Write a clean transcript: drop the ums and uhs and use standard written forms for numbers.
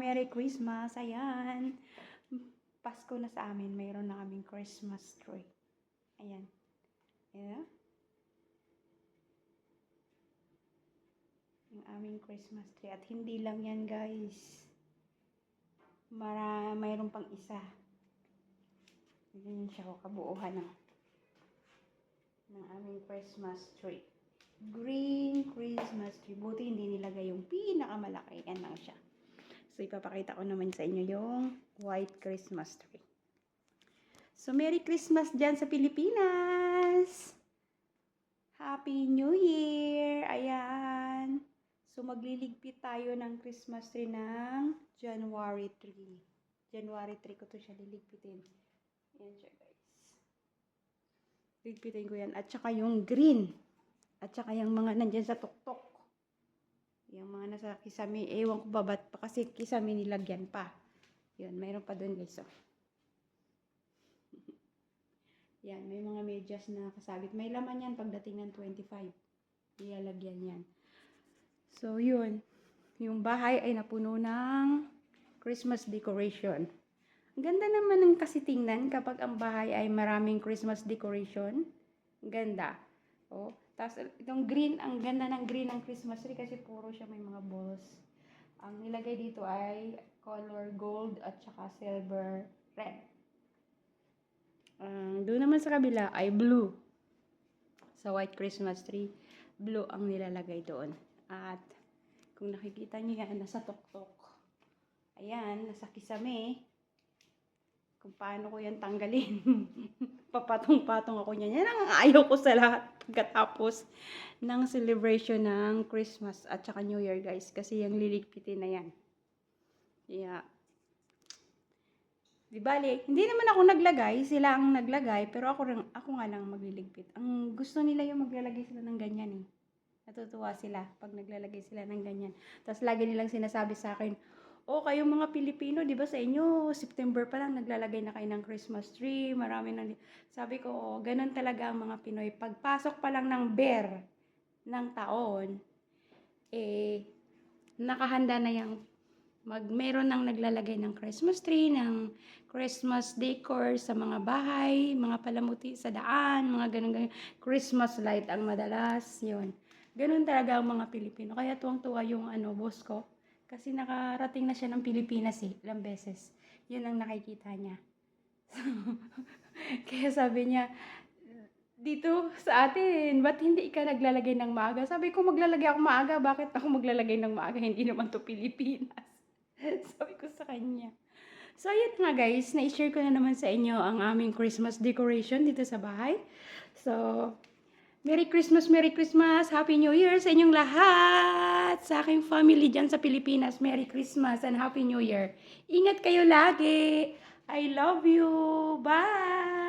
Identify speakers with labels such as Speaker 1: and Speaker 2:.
Speaker 1: Merry Christmas. Ayan. Pasko na sa amin. Mayroon na kaming Christmas tree. Ayan. Ayan. Yung aming Christmas tree. At hindi lang yan, guys. Mayroon pang isa. Ayan siya, kabuuhan ng aming Christmas tree. Green Christmas tree. Buti hindi nilagay yung pinakamalaki. Yan lang siya. So, ipapakita ko naman sa inyo yung white Christmas tree. So, Merry Christmas dyan sa Pilipinas! Happy New Year! Ayan. So, magliligpit tayo ng Christmas tree ng January 3. January 3 ko to siya liligpitin. Ayan siya, guys. Ligpitin ko yan. At saka yung green. At saka yung mga nandyan sa tuktok. Yung mga nasa kisame. Ewan ko babat pa kasi kisame nilagyan pa. Yun, mayroon pa doon, guys. So. Yan, may mga medyas na kasabit. May laman yan pagdating ng 25. Ilalagyan yan. So, yun. Yung bahay ay napuno ng Christmas decoration. Ang ganda naman ng kasi tingnan kapag ang bahay ay maraming Christmas decoration. Ang ganda. Oh, tapos itong green, ang ganda ng green ng Christmas tree kasi puro siya may mga balls. Ang nilagay dito ay color gold at saka silver red. Doon naman sa kabila ay blue. Sa white Christmas tree, blue ang nilalagay doon. At kung nakikita niyo yan, nasa tuktok. Ayan, nasa kisame. Kung paano ko yan tanggalin. Papatong-patong ako niyan. Yan ang ayaw ko sa lahat pagkatapos ng celebration ng Christmas at saka New Year, guys. Kasi yung liligpitin na yan. Yeah. Di bali, hindi naman ako naglagay. Sila ang naglagay. Pero ako nga lang magliligpit. Ang gusto nila yung maglalagay sila ng ganyan eh. Natutuwa sila pag naglalagay sila ng ganyan. Tapos lagi nilang sinasabi sa akin, oh, kayong mga Pilipino, di ba sa inyo, September pa lang naglalagay na kayo ng Christmas tree, marami na. Sabi ko, oh, ganun talaga ang mga Pinoy. Pagpasok pa lang ng bear ng taon, nakahanda na yung meron nang naglalagay ng Christmas tree, ng Christmas decor sa mga bahay, mga palamuti sa daan, mga ganun. Christmas light ang madalas, yun. Ganun talaga ang mga Pilipino. Kaya tuwang-tuwa yung boss ko. Kasi nakarating na siya ng Pilipinas ilang beses. Yun ang nakikita niya. So, kaya sabi niya, dito sa atin, ba't hindi ka naglalagay ng maaga? Sabi ko, maglalagay ako maaga. Bakit ako maglalagay ng maaga? Hindi naman to Pilipinas. Sabi ko sa kanya. So, yun nga guys. Na-share ko na naman sa inyo ang aming Christmas decoration dito sa bahay. So, Merry Christmas, Happy New Year sa inyong lahat! Sa aking family dyan sa Pilipinas, Merry Christmas and Happy New Year. Ingat kayo lagi! I love you! Bye!